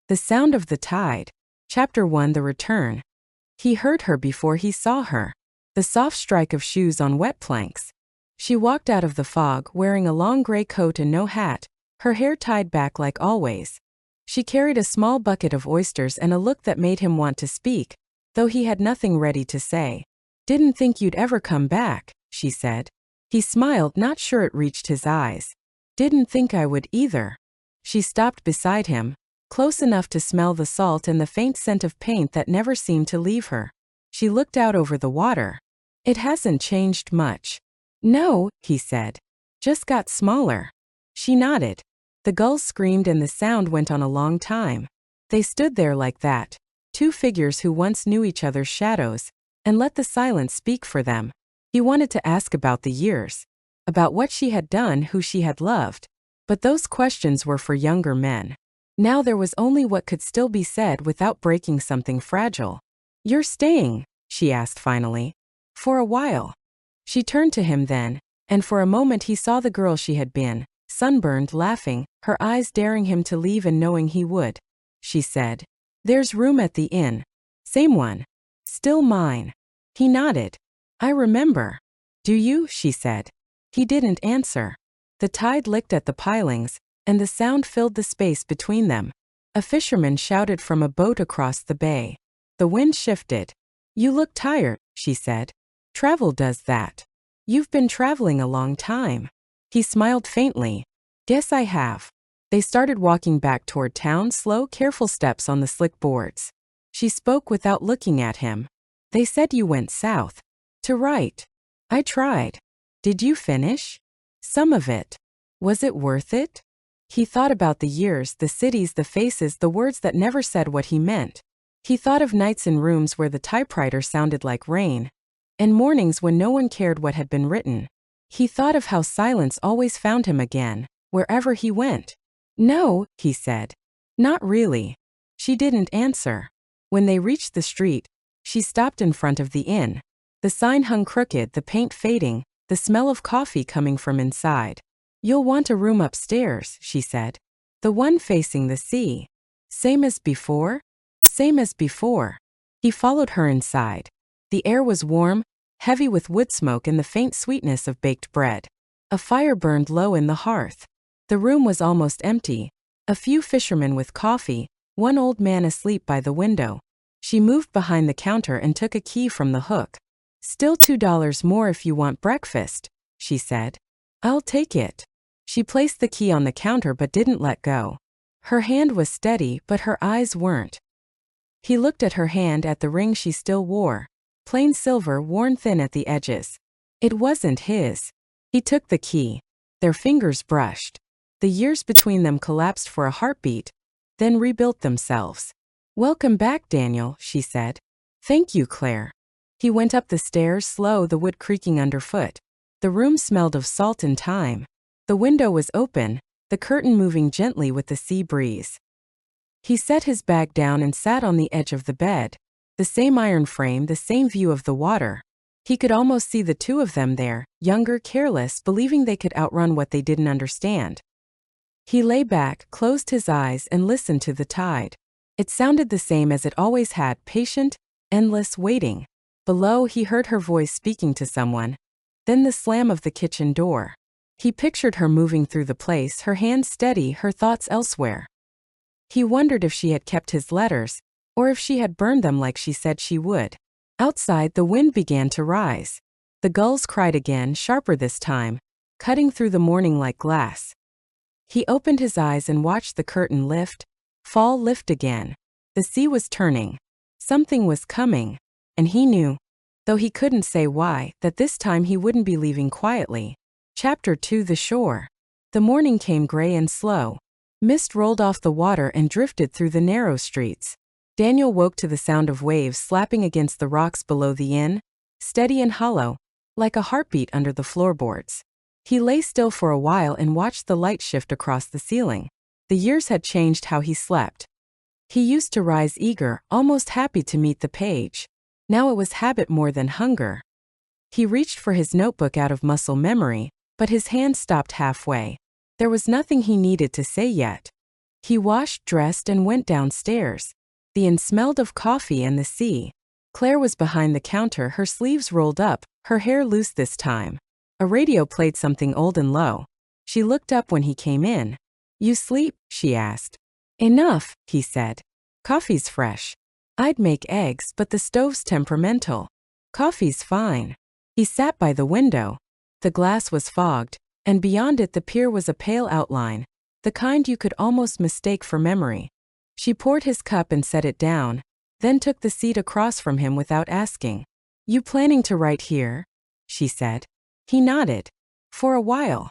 The Sound of the Tide. Chapter 1 The Return. He heard her before he saw her. The soft strike of shoes on wet planks. She walked out of the fog wearing a long gray coat and no hat, her hair tied back like always. She carried a small bucket of oysters and a look that made him want to speak, though he had nothing ready to say. "Didn't think you'd ever come back," she said. He smiled, not sure it reached his eyes. "Didn't think I would either." She stopped beside him, close enough to smell the salt and the faint scent of paint that never seemed to leave her. She looked out over the water. "It hasn't changed much." "No," he said. "Just got smaller." She nodded. The gulls screamed and the sound went on a long time. They stood there like that, two figures who once knew each other's shadows, and let the silence speak for them. He wanted to ask about the years, about what she had done, who she had loved, but those questions were for younger men. Now there was only what could still be said without breaking something fragile. "You're staying?" she asked finally. "For a while." She turned to him then, and for a moment he saw the girl she had been, sunburned, laughing, her eyes daring him to leave and knowing he would. She said, "There's room at the inn." "Same one. Still mine." He nodded. "I remember." "Do you?" she said. He didn't answer. The tide licked at the pilings, and the sound filled the space between them. A fisherman shouted from a boat across the bay. The wind shifted. "You look tired," she said. "Travel does that. You've been traveling a long time." He smiled faintly. "Guess I have." They started walking back toward town, slow, careful steps on the slick boards. She spoke without looking at him. "They said you went south. To write." "I tried." "Did you finish?" "Some of it." "Was it worth it?" He thought about the years, the cities, the faces, the words that never said what he meant. He thought of nights in rooms where the typewriter sounded like rain, and mornings when no one cared what had been written. He thought of how silence always found him again, wherever he went. "No," he said. "Not really." She didn't answer. When they reached the street, she stopped in front of the inn. The sign hung crooked, the paint fading, the smell of coffee coming from inside. "You'll want a room upstairs," she said. "The one facing the sea." "Same as before?" "Same as before." He followed her inside. The air was warm, heavy with wood smoke and the faint sweetness of baked bread. A fire burned low in the hearth. The room was almost empty. A few fishermen with coffee, one old man asleep by the window. She moved behind the counter and took a key from the hook. "Still $2 more if you want breakfast," she said. "I'll take it." She placed the key on the counter but didn't let go. Her hand was steady, but her eyes weren't. He looked at her hand, at the ring she still wore. Plain silver, worn thin at the edges. It wasn't his. He took the key. Their fingers brushed. The years between them collapsed for a heartbeat, then rebuilt themselves. "Welcome back, Daniel," she said. "Thank you, Claire." He went up the stairs, slow, the wood creaking underfoot. The room smelled of salt and thyme. The window was open, the curtain moving gently with the sea breeze. He set his bag down and sat on the edge of the bed. The same iron frame, the same view of the water. He could almost see the two of them there, younger, careless, believing they could outrun what they didn't understand. He lay back, closed his eyes, and listened to the tide. It sounded the same as it always had, patient, endless, waiting. Below, he heard her voice speaking to someone. Then the slam of the kitchen door. He pictured her moving through the place, her hands steady, her thoughts elsewhere. He wondered if she had kept his letters, or if she had burned them like she said she would. Outside, the wind began to rise. The gulls cried again, sharper this time, cutting through the morning like glass. He opened his eyes and watched the curtain lift, fall, lift again. The sea was turning. Something was coming, and he knew, though he couldn't say why, that this time he wouldn't be leaving quietly. Chapter 2 The Shore. The morning came gray and slow. Mist rolled off the water and drifted through the narrow streets. Daniel woke to the sound of waves slapping against the rocks below the inn, steady and hollow, like a heartbeat under the floorboards. He lay still for a while and watched the light shift across the ceiling. The years had changed how he slept. He used to rise eager, almost happy to meet the page. Now it was habit more than hunger. He reached for his notebook out of muscle memory, but his hand stopped halfway. There was nothing he needed to say yet. He washed, dressed, and went downstairs. The inn smelled of coffee and the sea. Claire was behind the counter, her sleeves rolled up, her hair loose this time. A radio played something old and low. She looked up when he came in. "You sleep?" she asked. "Enough," he said. "Coffee's fresh. I'd make eggs, but the stove's temperamental. Coffee's fine." He sat by the window. The glass was fogged, and beyond it the pier was a pale outline, the kind you could almost mistake for memory. She poured his cup and set it down, then took the seat across from him without asking. "You planning to write here?" she said. He nodded. "For a while."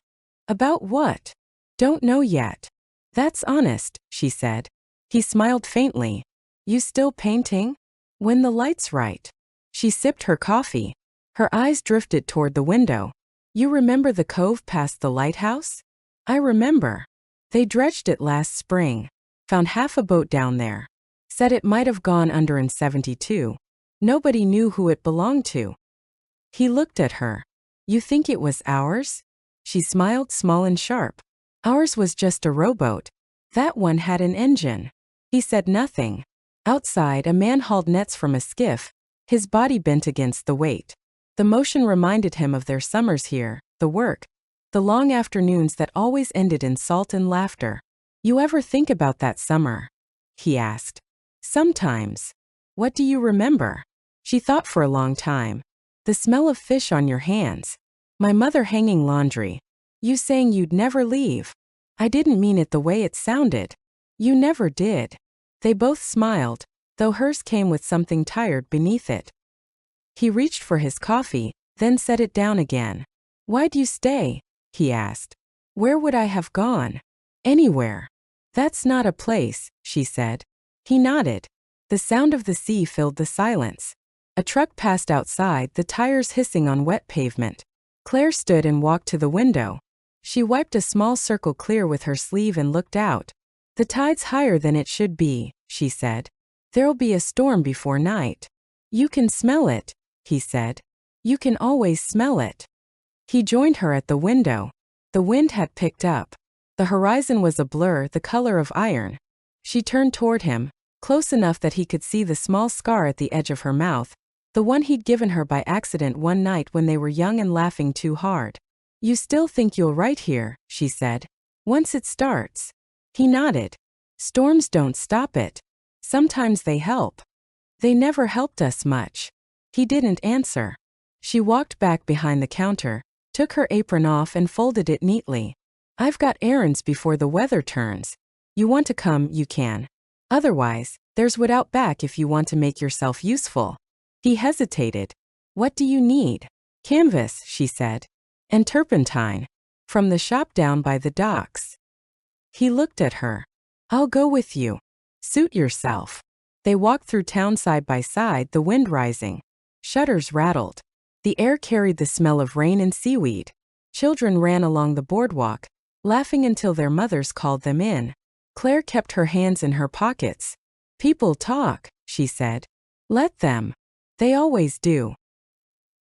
"About what?" "Don't know yet." "That's honest," she said. He smiled faintly. "You still painting?" "When the light's right." She sipped her coffee. Her eyes drifted toward the window. "You remember the cove past the lighthouse?" "I remember. They dredged it last spring. Found half a boat down there. Said it might have gone under in '72. Nobody knew who it belonged to." He looked at her. "You think it was ours?" She smiled, small and sharp. "Ours was just a rowboat. That one had an engine." He said nothing. Outside, a man hauled nets from a skiff, his body bent against the weight. The motion reminded him of their summers here, the work, the long afternoons that always ended in salt and laughter. "You ever think about that summer?" he asked. "Sometimes." "What do you remember?" She thought for a long time. "The smell of fish on your hands. My mother hanging laundry. You saying you'd never leave." "I didn't mean it the way it sounded." "You never did." They both smiled, though hers came with something tired beneath it. He reached for his coffee, then set it down again. "Why'd you stay?" he asked. "Where would I have gone?" "Anywhere." "That's not a place," she said. He nodded. The sound of the sea filled the silence. A truck passed outside, the tires hissing on wet pavement. Claire stood and walked to the window. She wiped a small circle clear with her sleeve and looked out. "The tide's higher than it should be," she said. "There'll be a storm before night." "You can smell it," he said. "You can always smell it." He joined her at the window. The wind had picked up. The horizon was a blur, the color of iron. She turned toward him, close enough that he could see the small scar at the edge of her mouth, the one he'd given her by accident one night when they were young and laughing too hard. "You still think you'll write here," she said. "Once it starts." He nodded. "Storms don't stop it. Sometimes they help." "They never helped us much." He didn't answer. She walked back behind the counter, took her apron off and folded it neatly. "I've got errands before the weather turns. You want to come, you can. Otherwise, there's wood out back if you want to make yourself useful." He hesitated. "What do you need?" "Canvas," she said. "And turpentine. From the shop down by the docks." He looked at her. "I'll go with you. Suit yourself." They walked through town side by side, the wind rising. Shutters rattled. The air carried the smell of rain and seaweed. Children ran along the boardwalk, laughing until their mothers called them in. Claire kept her hands in her pockets. "People talk," she said. "Let them. They always do."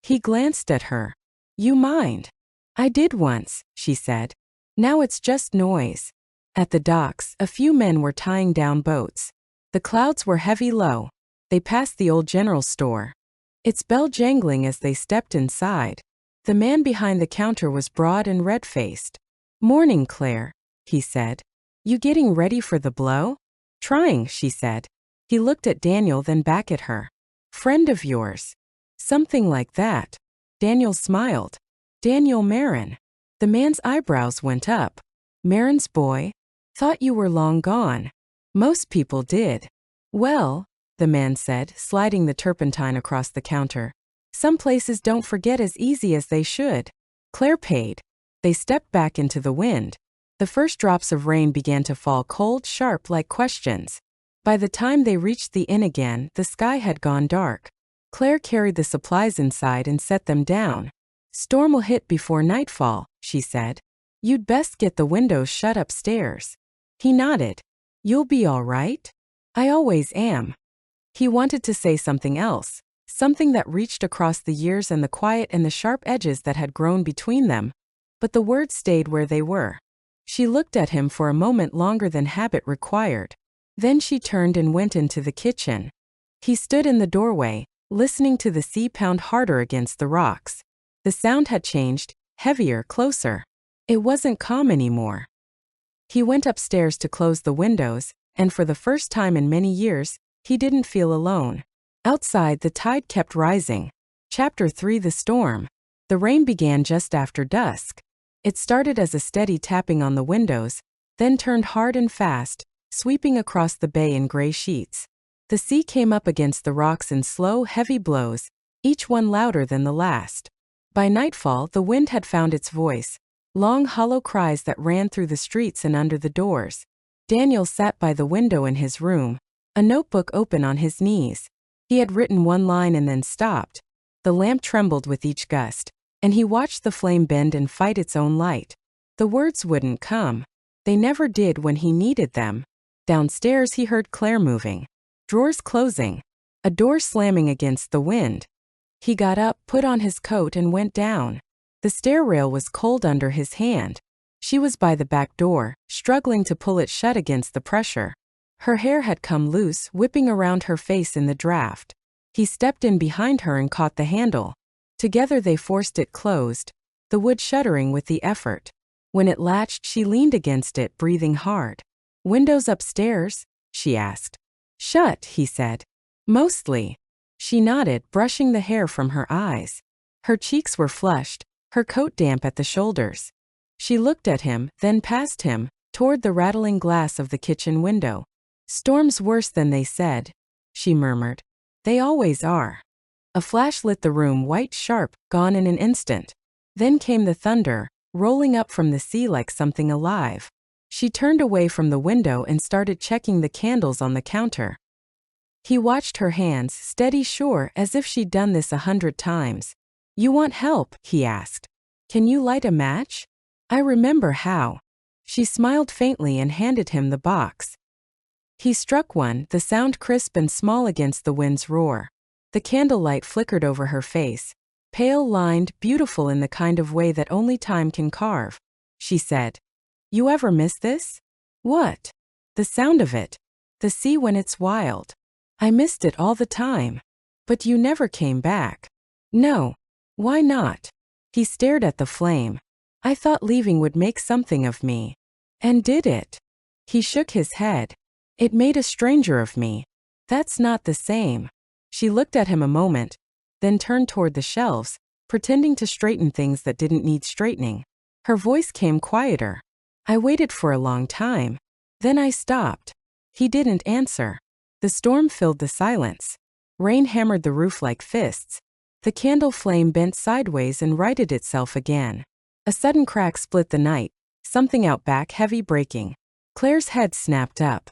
He glanced at her. "You mind?" "I did once," she said. "Now it's just noise." At the docks, a few men were tying down boats. The clouds were heavy low. They passed the old general store. Its bell jangling as they stepped inside. The man behind the counter was broad and red-faced. "Morning, Claire," he said. "You getting ready for the blow?" "Trying," she said. He looked at Daniel, then back at her. "Friend of yours?" "Something like that." Daniel smiled. "Daniel Marin." The man's eyebrows went up. "Marin's boy? Thought you were long gone." "Most people did." "Well," the man said, sliding the turpentine across the counter, "some places don't forget as easy as they should." Claire paid. They stepped back into the wind. The first drops of rain began to fall, cold, sharp, like questions. By the time they reached the inn again, the sky had gone dark. Claire carried the supplies inside and set them down. "Storm will hit before nightfall," she said. "You'd best get the windows shut upstairs." He nodded. "You'll be all right?" "I always am." He wanted to say something else, something that reached across the years and the quiet and the sharp edges that had grown between them, but the words stayed where they were. She looked at him for a moment longer than habit required. Then she turned and went into the kitchen. He stood in the doorway, listening to the sea pound harder against the rocks. The sound had changed, heavier, closer. It wasn't calm anymore. He went upstairs to close the windows, and for the first time in many years, he didn't feel alone. Outside, the tide kept rising. Chapter 3: The Storm. The rain began just after dusk. It started as a steady tapping on the windows, then turned hard and fast, sweeping across the bay in gray sheets. The sea came up against the rocks in slow, heavy blows, each one louder than the last. By nightfall, the wind had found its voice, long hollow cries that ran through the streets and under the doors. Daniel sat by the window in his room, a notebook open on his knees. He had written one line and then stopped. The lamp trembled with each gust, and he watched the flame bend and fight its own light. The words wouldn't come. They never did when he needed them. Downstairs he heard Claire moving, drawers closing, a door slamming against the wind. He got up, put on his coat and went down. The stair rail was cold under his hand. She was by the back door, struggling to pull it shut against the pressure. Her hair had come loose, whipping around her face in the draft. He stepped in behind her and caught the handle. Together they forced it closed, the wood shuddering with the effort. When it latched, she leaned against it, breathing hard. "Windows upstairs?" she asked. "Shut," he said. "Mostly." She nodded, brushing the hair from her eyes. Her cheeks were flushed, her coat damp at the shoulders. She looked at him, then past him, toward the rattling glass of the kitchen window. "Storms worse than they said," she murmured. "They always are." A flash lit the room, white, sharp, gone in an instant. Then came the thunder, rolling up from the sea like something alive. She turned away from the window and started checking the candles on the counter. He watched her hands, steady, sure, as if she'd done this 100 times. "You want help?" he asked. "Can you light a match?" "I remember how." She smiled faintly and handed him the box. He struck one, the sound crisp and small against the wind's roar. The candlelight flickered over her face, pale, lined, beautiful in the kind of way that only time can carve. She said, "You ever miss this?" "What?" "The sound of it. The sea when it's wild." "I missed it all the time." "But you never came back." "No." "Why not?" He stared at the flame. "I thought leaving would make something of me." "And did it?" He shook his head. "It made a stranger of me." "That's not the same." She looked at him a moment, then turned toward the shelves, pretending to straighten things that didn't need straightening. Her voice came quieter. "I waited for a long time. Then I stopped." He didn't answer. The storm filled the silence. Rain hammered the roof like fists. The candle flame bent sideways and righted itself again. A sudden crack split the night, something out back heavy breaking. Claire's head snapped up.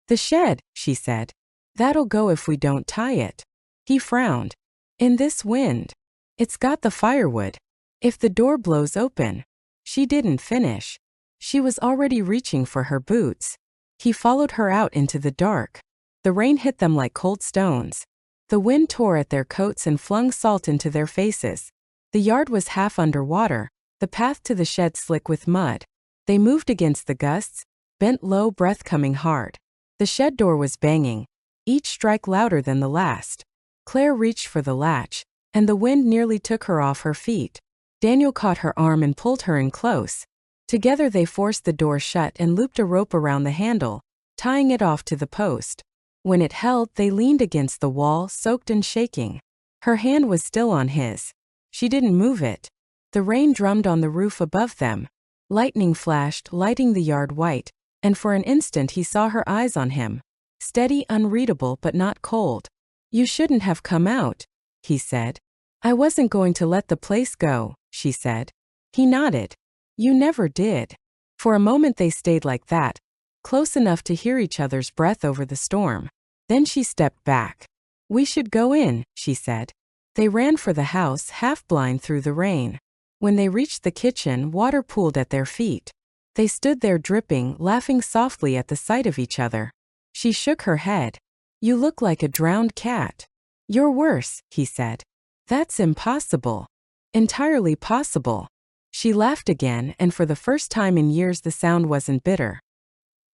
"The shed," she said. "That'll go if we don't tie it." He frowned. "In this wind. It's got the firewood. If the door blows open." She didn't finish. She was already reaching for her boots. He followed her out into the dark. The rain hit them like cold stones. The wind tore at their coats and flung salt into their faces. The yard was half under water, the path to the shed slick with mud. They moved against the gusts, bent low, breath coming hard. The shed door was banging, each strike louder than the last. Claire reached for the latch, and the wind nearly took her off her feet. Daniel caught her arm and pulled her in close. Together they forced the door shut and looped a rope around the handle, tying it off to the post. When it held, they leaned against the wall, soaked and shaking. Her hand was still on his. She didn't move it. The rain drummed on the roof above them. Lightning flashed, lighting the yard white, and for an instant he saw her eyes on him. Steady, unreadable, but not cold. "You shouldn't have come out," he said. "I wasn't going to let the place go," she said. He nodded. "You never did." For a moment they stayed like that, close enough to hear each other's breath over the storm. Then she stepped back. "We should go in," she said. They ran for the house, half blind through the rain. When they reached the kitchen, water pooled at their feet. They stood there dripping, laughing softly at the sight of each other. She shook her head. "You look like a drowned cat." "You're worse," he said. "That's impossible." "Entirely possible." She laughed again, and for the first time in years the sound wasn't bitter.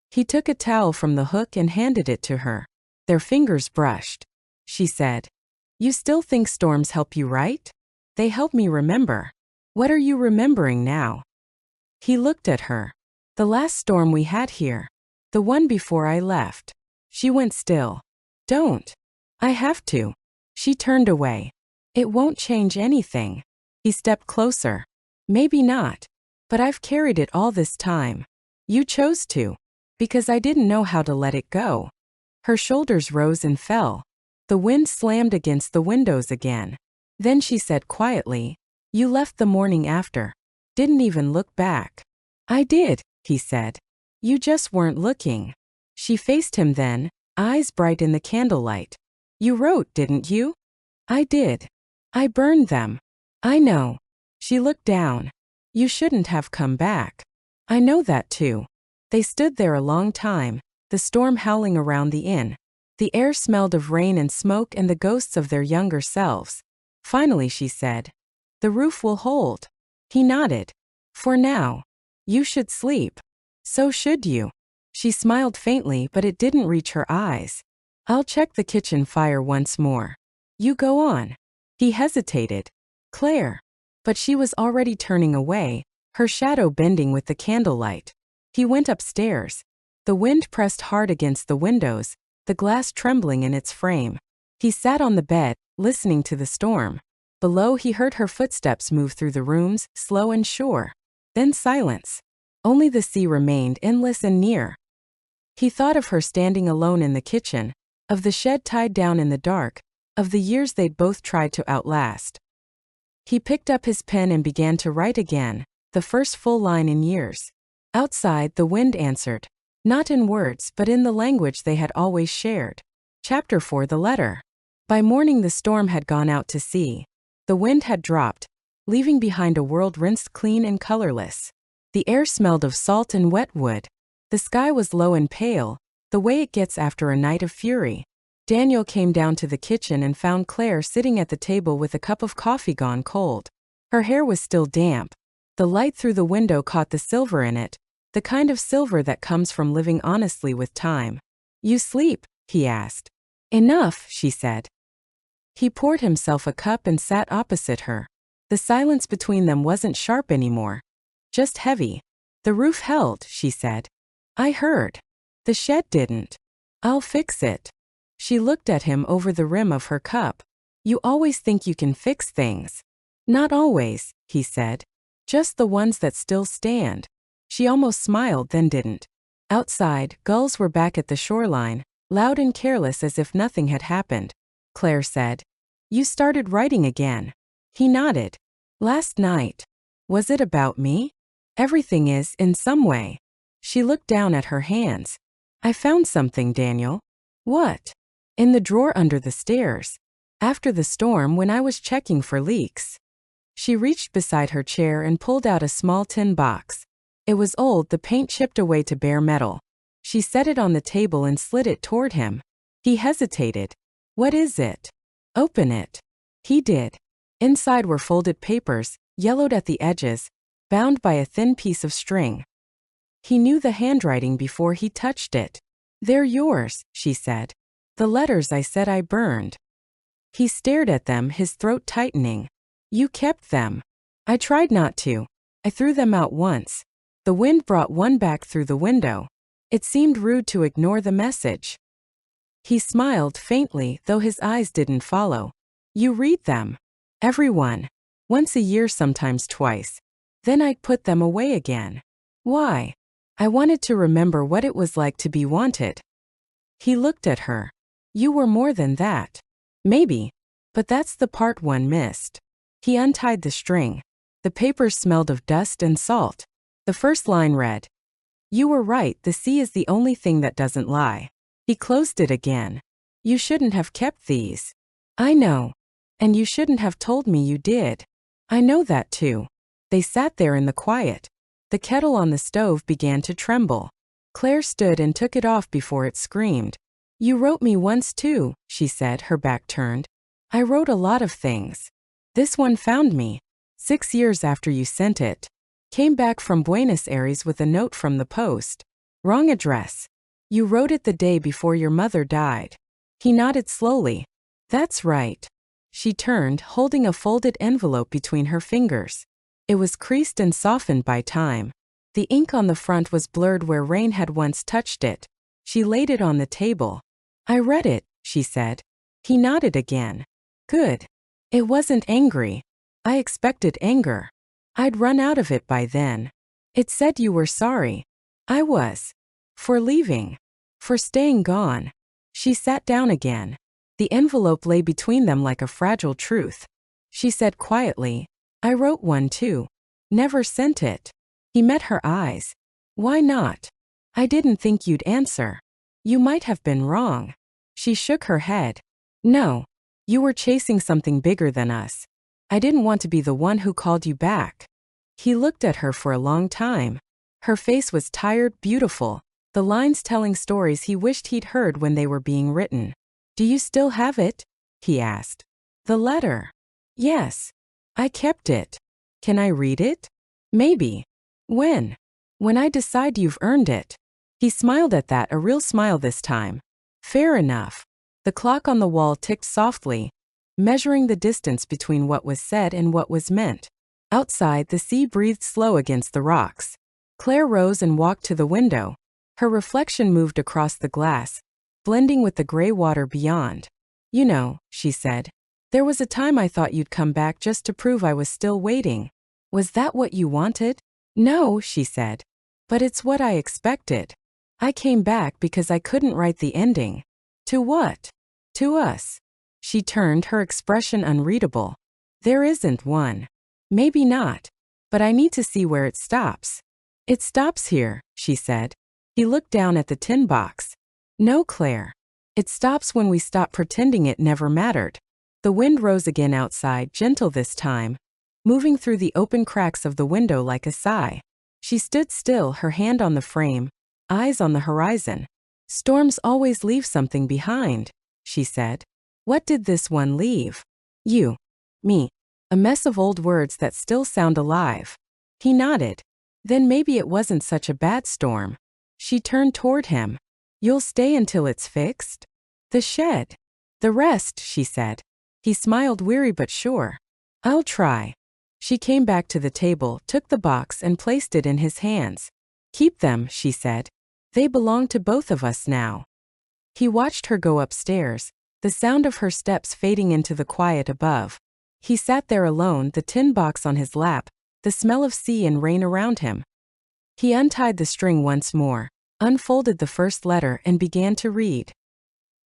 He took a towel from the hook and handed it to her. Their fingers brushed. She said, "You still think storms help you write?" "They help me remember." "What are you remembering now?" He looked at her. "The last storm we had here. The one before I left." She went still. "Don't." "I have to." She turned away. "It won't change anything." He stepped closer. "Maybe not. But I've carried it all this time. You chose to. Because I didn't know how to let it go." Her shoulders rose and fell. The wind slammed against the windows again. Then she said quietly, "You left the morning after. Didn't even look back." "I did," he said. "You just weren't looking." She faced him then, eyes bright in the candlelight. "You wrote, didn't you?" "I did. I burned them." "I know." She looked down. "You shouldn't have come back." "I know that too." They stood there a long time, the storm howling around the inn. The air smelled of rain and smoke and the ghosts of their younger selves. Finally she said, "The roof will hold." He nodded. "For now. You should sleep." "So should you." She smiled faintly, but it didn't reach her eyes. "I'll check the kitchen fire once more." "You go on." He hesitated. "Claire." But she was already turning away, her shadow bending with the candlelight. He went upstairs. The wind pressed hard against the windows, the glass trembling in its frame. He sat on the bed, listening to the storm. Below he heard her footsteps move through the rooms, slow and sure. Then silence. Only the sea remained endless and near. He thought of her standing alone in the kitchen, of the shed tied down in the dark, of the years they'd both tried to outlast. He picked up his pen and began to write again, the first full line in years. Outside, the wind answered, not in words but in the language they had always shared. Chapter 4: The Letter. By morning the storm had gone out to sea. The wind had dropped, leaving behind a world rinsed clean and colorless. The air smelled of salt and wet wood. The sky was low and pale, the way it gets after a night of fury. Daniel came down to the kitchen and found Claire sitting at the table with a cup of coffee gone cold. Her hair was still damp. The light through the window caught the silver in it, the kind of silver that comes from living honestly with time. "You sleep?" he asked. "Enough," she said. He poured himself a cup and sat opposite her. The silence between them wasn't sharp anymore, just heavy. "The roof held," she said. "I heard." "The shed didn't." "I'll fix it." She looked at him over the rim of her cup. "You always think you can fix things." "Not always," he said. "Just the ones that still stand." She almost smiled, then didn't. Outside, gulls were back at the shoreline, loud and careless as if nothing had happened. Claire said, "You started writing again." He nodded. "Last night." "Was it about me?" "Everything is, in some way." She looked down at her hands. "I found something, Daniel." "What?" "In the drawer under the stairs. After the storm, when I was checking for leaks." She reached beside her chair and pulled out a small tin box. It was old, the paint chipped away to bare metal. She set it on the table and slid it toward him. He hesitated. "What is it?" "Open it." He did. Inside were folded papers, yellowed at the edges, bound by a thin piece of string. He knew the handwriting before he touched it. "They're yours," she said. "The letters I said I burned." He stared at them, his throat tightening. "You kept them." "I tried not to. I threw them out once." The wind brought one back through the window. It seemed rude to ignore the message. He smiled faintly, though his eyes didn't follow. "You read them." "Everyone. Once a year, sometimes twice. Then I'd put them away again." "Why?" "I wanted to remember what it was like to be wanted." He looked at her. "You were more than that." "Maybe. But that's the part one missed." He untied the string. The papers smelled of dust and salt. The first line read, "You were right, the sea is the only thing that doesn't lie." He closed it again. "You shouldn't have kept these." "I know. And you shouldn't have told me you did." "I know that too." They sat there in the quiet. The kettle on the stove began to tremble. Claire stood and took it off before it screamed. "You wrote me once too," she said, her back turned. "I wrote a lot of things. This one found me. 6 years after you sent it." Came back from Buenos Aires with a note from the post. Wrong address. You wrote it the day before your mother died. He nodded slowly. That's right. She turned, holding a folded envelope between her fingers. It was creased and softened by time. The ink on the front was blurred where rain had once touched it. She laid it on the table. I read it, she said. He nodded again. Good. It wasn't angry. I expected anger. I'd run out of it by then. It said you were sorry. I was. For leaving. For staying gone. She sat down again. The envelope lay between them like a fragile truth. She said quietly, I wrote one too. Never sent it. He met her eyes. Why not? I didn't think you'd answer. You might have been wrong. She shook her head. No. You were chasing something bigger than us. I didn't want to be the one who called you back. He looked at her for a long time. Her face was tired, beautiful, the lines telling stories he wished he'd heard when they were being written. Do you still have it? He asked. The letter. Yes. I kept it. Can I read it? Maybe. When? When I decide you've earned it. He smiled at that, a real smile this time. Fair enough. The clock on the wall ticked softly, measuring the distance between what was said and what was meant. Outside, the sea breathed slow against the rocks. Claire rose and walked to the window. Her reflection moved across the glass, blending with the gray water beyond. You know, she said, there was a time I thought you'd come back just to prove I was still waiting. Was that what you wanted? No, she said. But it's what I expected. I came back because I couldn't write the ending. To what? To us. She turned, her expression unreadable. There isn't one. Maybe not. But I need to see where it stops. It stops here, she said. He looked down at the tin box. No, Claire. It stops when we stop pretending it never mattered. The wind rose again outside, gentle this time, moving through the open cracks of the window like a sigh. She stood still, her hand on the frame, eyes on the horizon. Storms always leave something behind, she said. What did this one leave? You. Me. A mess of old words that still sound alive. He nodded. Then maybe it wasn't such a bad storm. She turned toward him. You'll stay until it's fixed? The shed. The rest, she said. He smiled, weary but sure. I'll try. She came back to the table, took the box and placed it in his hands. Keep them, she said. They belong to both of us now. He watched her go upstairs, the sound of her steps fading into the quiet above. He sat there alone, the tin box on his lap, the smell of sea and rain around him. He untied the string once more, unfolded the first letter and began to read.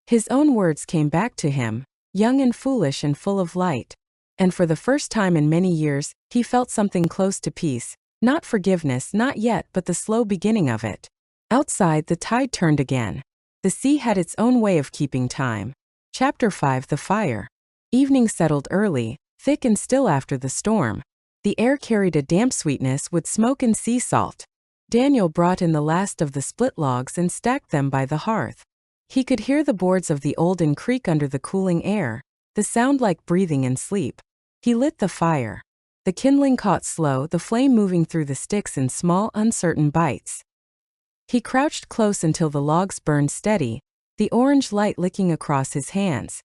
His own words came back to him, young and foolish and full of light. And for the first time in many years, he felt something close to peace, not forgiveness, not yet, but the slow beginning of it. Outside, the tide turned again. The sea had its own way of keeping time. Chapter 5: The Fire. Evening settled early, thick and still after the storm. The air carried a damp sweetness with smoke and sea salt. Daniel brought in the last of the split logs and stacked them by the hearth. He could hear the boards of the olden creak under the cooling air, the sound like breathing and sleep. He lit the fire. The kindling caught slow, the flame moving through the sticks in small, uncertain bites. He crouched close until the logs burned steady, the orange light licking across his hands.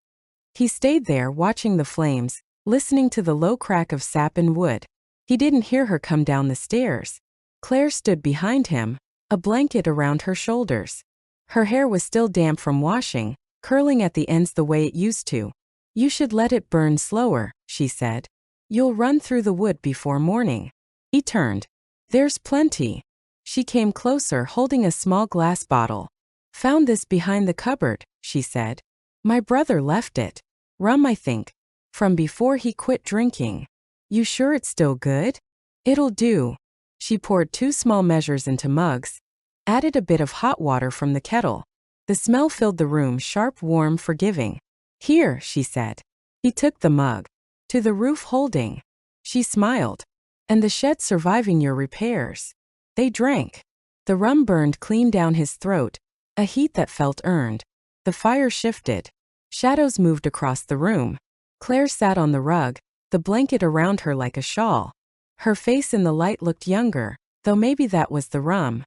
He stayed there, watching the flames, listening to the low crack of sap and wood. He didn't hear her come down the stairs. Claire stood behind him, a blanket around her shoulders. Her hair was still damp from washing, curling at the ends the way it used to. You should let it burn slower, she said. You'll run through the wood before morning. He turned. There's plenty. She came closer, holding a small glass bottle. Found this behind the cupboard, she said. My brother left it. Rum, I think. From before he quit drinking. You sure it's still good? It'll do. She poured 2 small measures into mugs, added a bit of hot water from the kettle. The smell filled the room, sharp, warm, forgiving. Here, she said. He took the mug. To the roof holding. She smiled. And the shed surviving your repairs. They drank. The rum burned clean down his throat, a heat that felt earned. The fire shifted. Shadows moved across the room. Claire sat on the rug, the blanket around her like a shawl. Her face in the light looked younger, though maybe that was the rum.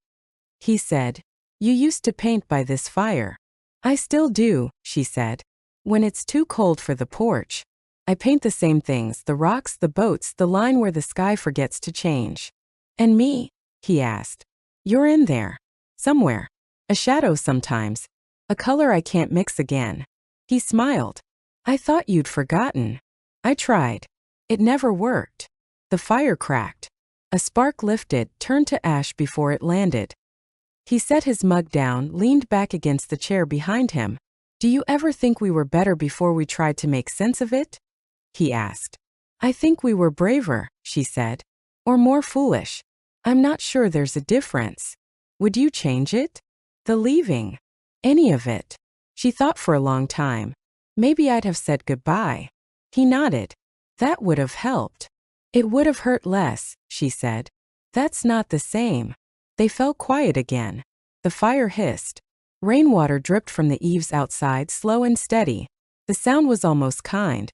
He said, "You used to paint by this fire." "I still do," she said. "When it's too cold for the porch. I paint the same things, the rocks, the boats, the line where the sky forgets to change." "And me?" he asked. "You're in there. Somewhere. A shadow sometimes. A color I can't mix again." He smiled. "I thought you'd forgotten." "I tried. It never worked." The fire cracked. A spark lifted, turned to ash before it landed. He set his mug down, leaned back against the chair behind him. "Do you ever think we were better before we tried to make sense of it?" he asked. "I think we were braver," she said. "Or more foolish. I'm not sure there's a difference." "Would you change it?" "The leaving." "Any of it?" She thought for a long time. "Maybe I'd have said goodbye." He nodded. "That would have helped." "It would have hurt less," she said. "That's not the same." They fell quiet again. The fire hissed. Rainwater dripped from the eaves outside, slow and steady. The sound was almost kind.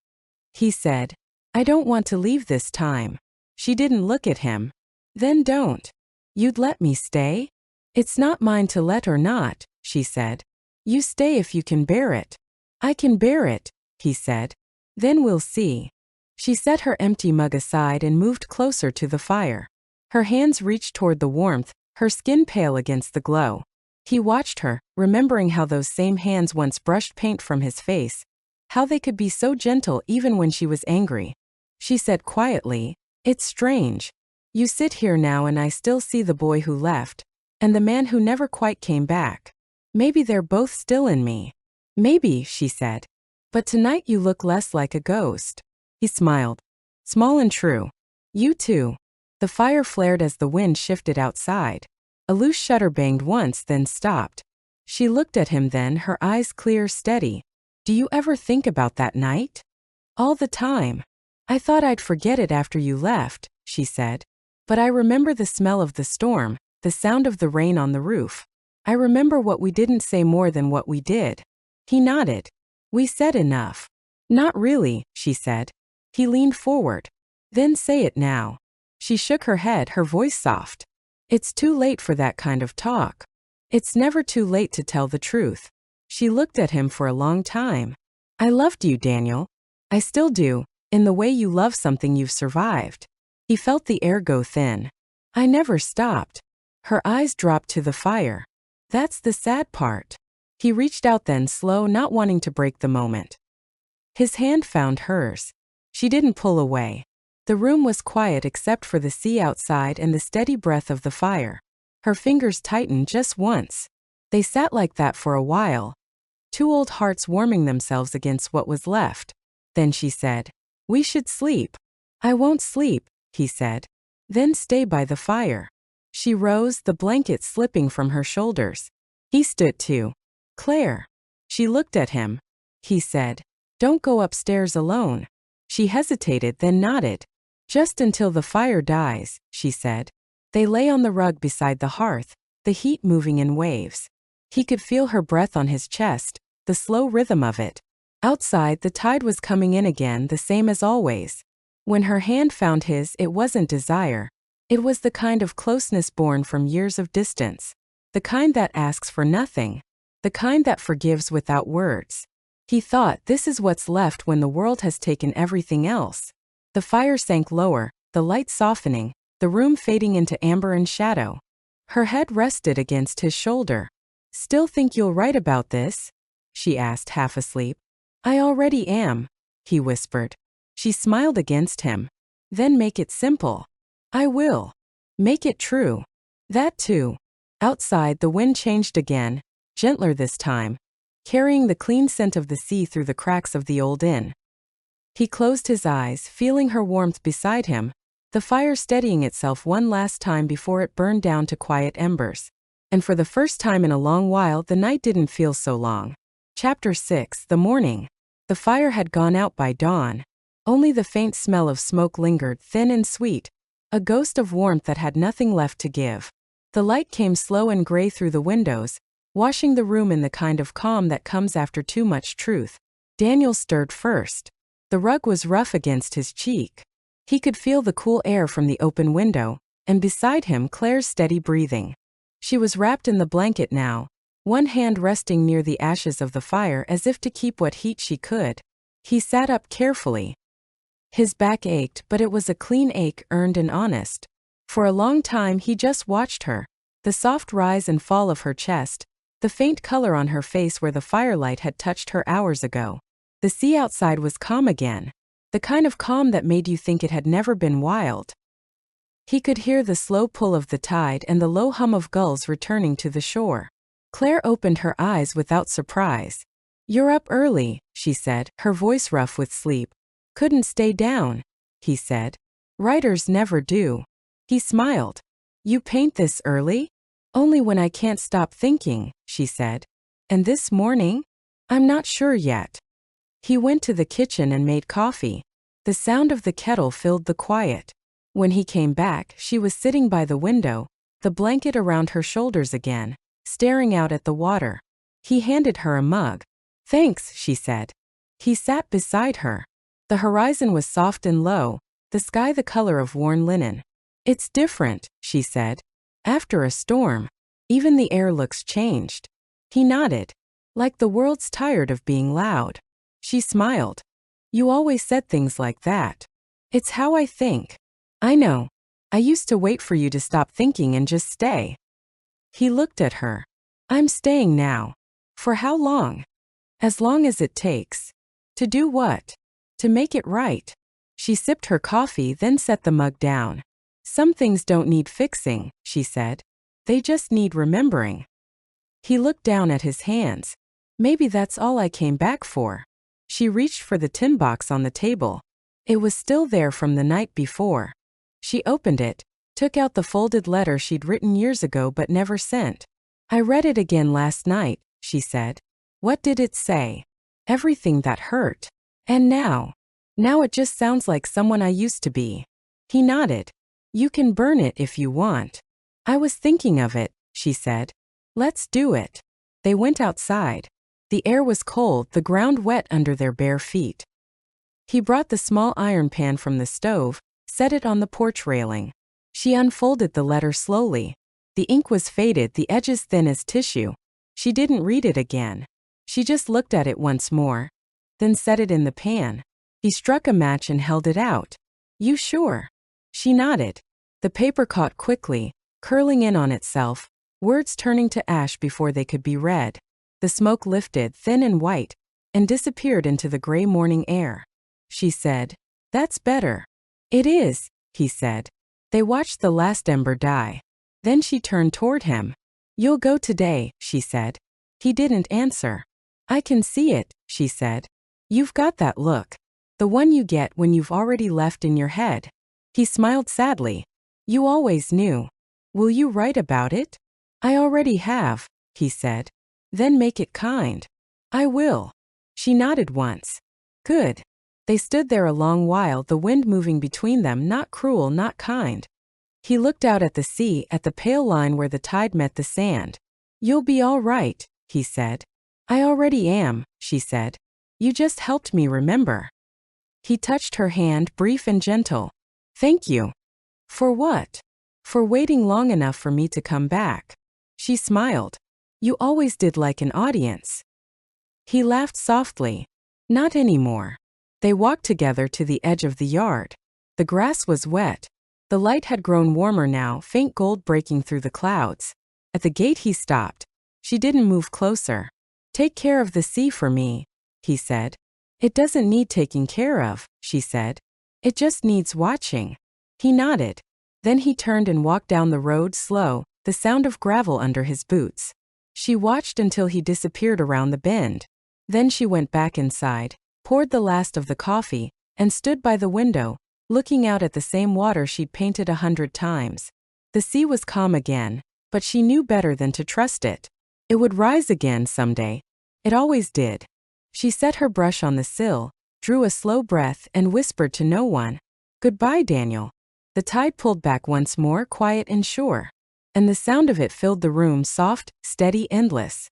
He said, "I don't want to leave this time." She didn't look at him. "Then don't." "You'd let me stay?" "It's not mine to let or not," she said. "You stay if you can bear it." "I can bear it," he said. "Then we'll see." She set her empty mug aside and moved closer to the fire. Her hands reached toward the warmth, her skin pale against the glow. He watched her, remembering how those same hands once brushed paint from his face, how they could be so gentle even when she was angry. She said quietly, "It's strange. You sit here now and I still see the boy who left, and the man who never quite came back. Maybe they're both still in me." "Maybe," she said. "But tonight you look less like a ghost." He smiled. "Small and true. You too." The fire flared as the wind shifted outside. A loose shutter banged once, then stopped. She looked at him then, her eyes clear, steady. "Do you ever think about that night?" "All the time. I thought I'd forget it after you left," she said. "But I remember the smell of the storm, the sound of the rain on the roof. I remember what we didn't say more than what we did." He nodded. "We said enough." "Not really," she said. He leaned forward. "Then say it now." She shook her head, her voice soft. "It's too late for that kind of talk." "It's never too late to tell the truth." She looked at him for a long time. "I loved you, Daniel. I still do, in the way you love something you've survived." He felt the air go thin. "I never stopped." Her eyes dropped to the fire. "That's the sad part." He reached out then, slow, not wanting to break the moment. His hand found hers. She didn't pull away. The room was quiet except for the sea outside and the steady breath of the fire. Her fingers tightened just once. They sat like that for a while. Two old hearts warming themselves against what was left. Then she said, "We should sleep." "I won't sleep," he said. "Then stay by the fire." She rose, the blanket slipping from her shoulders. He stood too. "Claire." She looked at him. He said, "Don't go upstairs alone." She hesitated, then nodded. "Just until the fire dies," she said. They lay on the rug beside the hearth, the heat moving in waves. He could feel her breath on his chest, the slow rhythm of it. Outside, the tide was coming in again, the same as always. When her hand found his, it wasn't desire. It was the kind of closeness born from years of distance. The kind that asks for nothing. The kind that forgives without words. He thought, this is what's left when the world has taken everything else. The fire sank lower, the light softening, the room fading into amber and shadow. Her head rested against his shoulder. "Still think you'll write about this?" she asked, half asleep. "I already am," he whispered. She smiled against him. "Then make it simple." "I will. Make it true." "That too." Outside, the wind changed again, gentler this time, carrying the clean scent of the sea through the cracks of the old inn. He closed his eyes, feeling her warmth beside him, the fire steadying itself one last time before it burned down to quiet embers. And for the first time in a long while, the night didn't feel so long. Chapter 6, The Morning. The fire had gone out by dawn. Only the faint smell of smoke lingered, thin and sweet, a ghost of warmth that had nothing left to give. The light came slow and gray through the windows, washing the room in the kind of calm that comes after too much truth. Daniel stirred first. The rug was rough against his cheek. He could feel the cool air from the open window, and beside him Claire's steady breathing. She was wrapped in the blanket now, one hand resting near the ashes of the fire as if to keep what heat she could. He sat up carefully. His back ached, but it was a clean ache, earned and honest. For a long time he just watched her, the soft rise and fall of her chest, the faint color on her face where the firelight had touched her hours ago. The sea outside was calm again, the kind of calm that made you think it had never been wild. He could hear the slow pull of the tide and the low hum of gulls returning to the shore. Claire opened her eyes without surprise. "You're up early," she said, her voice rough with sleep. "Couldn't stay down," he said. "Writers never do." He smiled. "You paint this early?" "Only when I can't stop thinking," she said. "And this morning?" "I'm not sure yet." He went to the kitchen and made coffee. The sound of the kettle filled the quiet. When he came back, she was sitting by the window, the blanket around her shoulders again, staring out at the water. He handed her a mug. "Thanks," she said. He sat beside her. The horizon was soft and low, the sky the color of worn linen. "It's different," she said. "After a storm. Even the air looks changed." He nodded. "Like the world's tired of being loud." She smiled. "You always said things like that." "It's how I think." "I know. I used to wait for you to stop thinking and just stay." He looked at her. "I'm staying now." "For how long?" "As long as it takes." "To do what?" "To make it right." She sipped her coffee, then set the mug down. "Some things don't need fixing," she said. "They just need remembering." He looked down at his hands. "Maybe that's all I came back for." She reached for the tin box on the table. It was still there from the night before. She opened it, took out the folded letter she'd written years ago but never sent. "I read it again last night," she said. "What did it say?" "Everything that hurt. And now it just sounds like someone I used to be." He nodded. "You can burn it if you want." "I was thinking of it," she said. "Let's do it." They went outside. The air was cold, the ground wet under their bare feet. He brought the small iron pan from the stove, set it on the porch railing. She unfolded the letter slowly. The ink was faded, the edges thin as tissue. She didn't read it again. She just looked at it once more, then set it in the pan. He struck a match and held it out. "You sure?" She nodded. The paper caught quickly, curling in on itself, words turning to ash before they could be read. The smoke lifted, thin and white, and disappeared into the gray morning air. She said, "That's better." "It is," he said. They watched the last ember die. Then she turned toward him. "You'll go today," she said. He didn't answer. "I can see it," she said. "You've got that look. The one you get when you've already left in your head." He smiled sadly. "You always knew. Will you write about it?" "I already have," he said. "Then make it kind." "I will." She nodded once. "Good." They stood there a long while, the wind moving between them, not cruel, not kind. He looked out at the sea, at the pale line where the tide met the sand. "You'll be all right," he said. "I already am," she said. "You just helped me remember." He touched her hand, brief and gentle. "Thank you." "For what?" "For waiting long enough for me to come back." She smiled. "You always did like an audience." He laughed softly. "Not anymore." They walked together to the edge of the yard. The grass was wet. The light had grown warmer now, faint gold breaking through the clouds. At the gate he stopped. She didn't move closer. "Take care of the sea for me," he said. "It doesn't need taking care of," she said. "It just needs watching." He nodded. Then he turned and walked down the road, slow, the sound of gravel under his boots. She watched until he disappeared around the bend. Then she went back inside, poured the last of the coffee, and stood by the window, looking out at the same water she'd painted 100 times. The sea was calm again, but she knew better than to trust it. It would rise again someday. It always did. She set her brush on the sill, drew a slow breath, and whispered to no one, "Goodbye, Daniel." The tide pulled back once more, quiet and sure. And the sound of it filled the room, soft, steady, endless.